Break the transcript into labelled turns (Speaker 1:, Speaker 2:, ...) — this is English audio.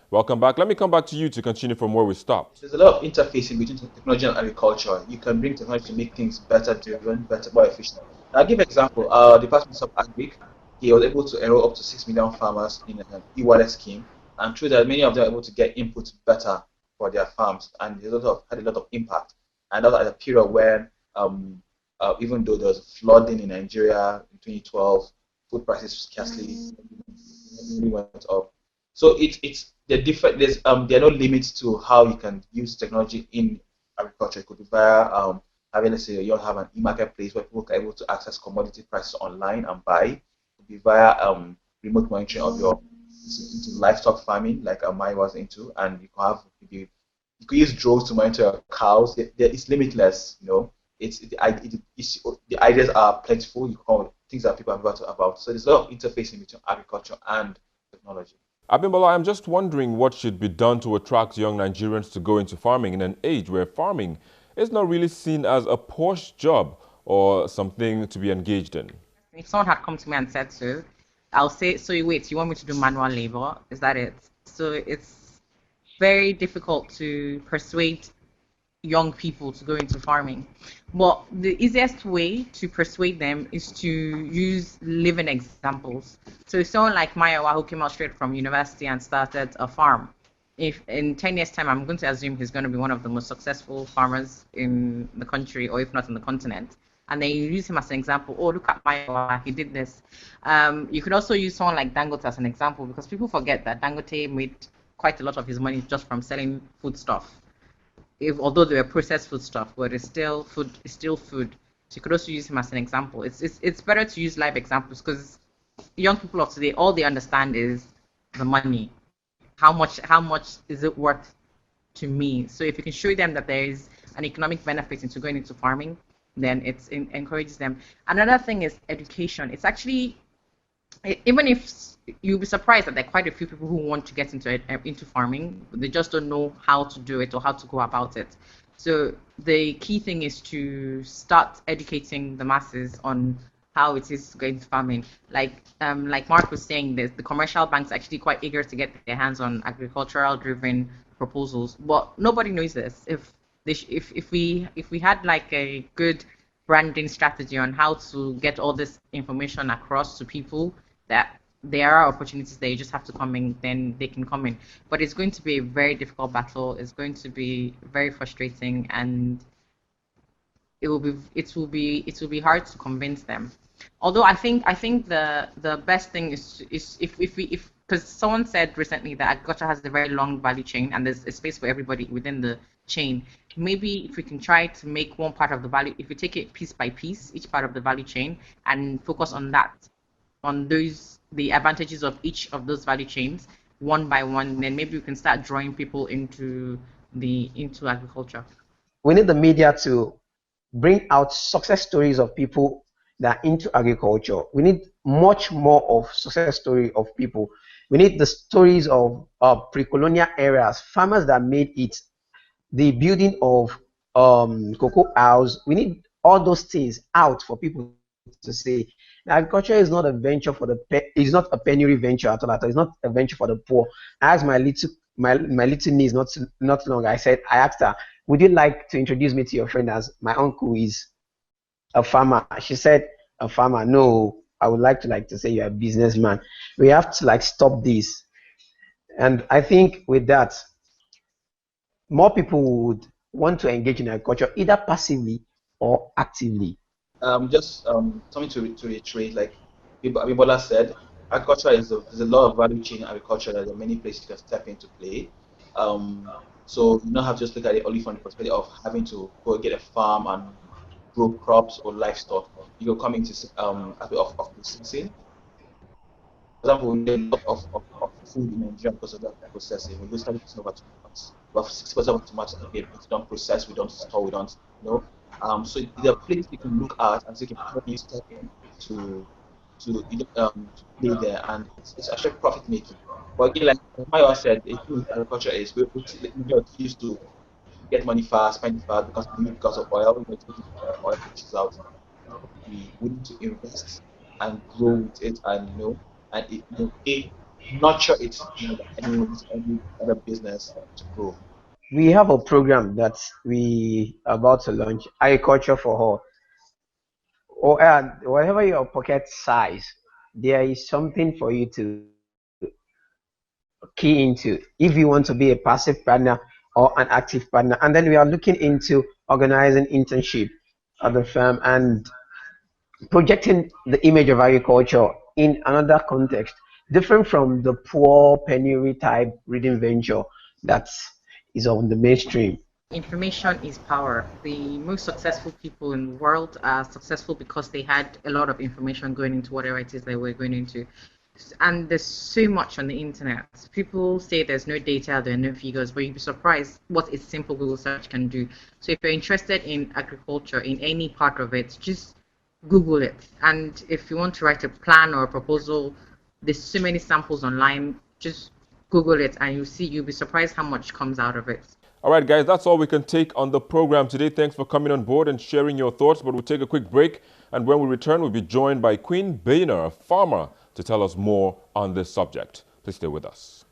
Speaker 1: Welcome back. Let me come back to you to continue from where we stopped.
Speaker 2: There's a lot of interfacing between technology and agriculture. You can bring technology to make things better driven, better, more efficient. I'll give an example. Department of Agric, he was able to enroll up to 6 million farmers in an e-wallet scheme, and through that, many of them were able to get input better for their farms, and had a lot of impact. And that was at a period where, even though there was flooding in Nigeria in 2012, food prices scarcely really went up. So it's the different. There are no limits to how you can use technology in agriculture. It could be via having, let's say, you have an e-marketplace where people are able to access commodity prices online and buy. It could be via remote monitoring of your into livestock farming, like Mai was into, and you could use drones to monitor your cows. It's limitless, you know. The ideas are plentiful. You call things that people have got about. So there's a lot of interfacing between agriculture and technology.
Speaker 1: Abimbola, I'm just wondering what should be done to attract young Nigerians to go into farming in an age where farming is not really seen as a posh job or something to be engaged in.
Speaker 3: If someone had come to me and said so, I'll say, so wait, you want me to do manual labor? Is that it? So it's very difficult to persuade young people to go into farming. But the easiest way to persuade them is to use living examples. So if someone like Mayowa who came out straight from university and started a farm, if in 10 years' time, I'm going to assume he's going to be one of the most successful farmers in the country, or if not in the continent. And then you use him as an example. Oh, look at Mayowa, he did this. You could also use someone like Dangote as an example because people forget that Dangote made quite a lot of his money just from selling food stuff, if although they were processed food stuff, but it's still food. It's still food. So you could also use him as an example. It's better to use live examples because young people of today, all they understand is the money. How much is it worth to me? So if you can show them that there is an economic benefit into going into farming, then encourages them. Another thing is education. It's actually, even if you'll be surprised that there are quite a few people who want to get into farming, but they just don't know how to do it or how to go about it. So the key thing is to start educating the masses on how it is to get into farming. Like Mark was saying, the commercial banks are actually quite eager to get their hands on agricultural driven proposals, but nobody knows this. If we had like a good branding strategy on how to get all this information across to people, that there are opportunities there. You just have to come in, then they can come in. But it's going to be a very difficult battle. It's going to be very frustrating, and it will be hard to convince them. Although I think the best thing is if because someone said recently that agriculture has a very long value chain and there's a space for everybody within the chain. Maybe if we can try to make one part of the value, if we take it piece by piece, each part of the value chain, and focus on that, on those the advantages of each of those value chains one by one, then maybe we can start drawing people into agriculture.
Speaker 4: We need the media to bring out success stories of people that are into agriculture. We need much more of success story of people. We need the stories of pre-colonial eras, farmers that made it, the building of cocoa house. We need all those things out for people to say. Now, agriculture is not a venture for it's not a penury venture at all. It's not a venture for the poor. I asked my little niece not long. I asked her, would you like to introduce me to your friend as my uncle is a farmer? She said, a farmer. No, I would like to say you're a businessman. We have to like stop this. And I think with that, more people would want to engage in agriculture either passively or actively.
Speaker 2: Just something to reiterate, like Abibola said, agriculture there's a lot of value chain in agriculture. There are many places you can step into play. Um, so you don't have to just look at it only from the perspective of having to go get a farm and grow crops or livestock. You can come into aspect of processing. For example, we get a lot of food in Nigeria because of that processing. We lose 30% of our tomatoes. About 60% of tomatoes again, we don't process, we don't store, we don't, you know. So there are places you can look at and say, okay, how do you step in to to play there, and it's actually profit making. But again, like Mayo said, the issue with agriculture is we used to get money fast, spend it fast because of oil. You know, oil pushes out. We need to invest and grow with it, and and nurture it, like any other business to grow.
Speaker 4: We have a program that we are about to launch, Agriculture for All. Or whatever your pocket size, there is something for you to key into if you want to be a passive partner or an active partner. And then we are looking into organizing internship at the firm and projecting the image of agriculture in another context, different from the poor penury type reading venture that is on the mainstream.
Speaker 3: Information is power. The most successful people in the world are successful because they had a lot of information going into whatever it is they were going into. And there's so much on the internet. People say there's no data, there are no figures, but you'd be surprised what a simple Google search can do. So if you're interested in agriculture, in any part of it, just Google it. And if you want to write a plan or a proposal, there's so many samples online. Just Google it and you'll be surprised how much comes out of it.
Speaker 1: All right, guys, that's all we can take on the program today. Thanks for coming on board and sharing your thoughts. But we'll take a quick break. And when we return, we'll be joined by Queen Boehner, a farmer, to tell us more on this subject. Please stay with us.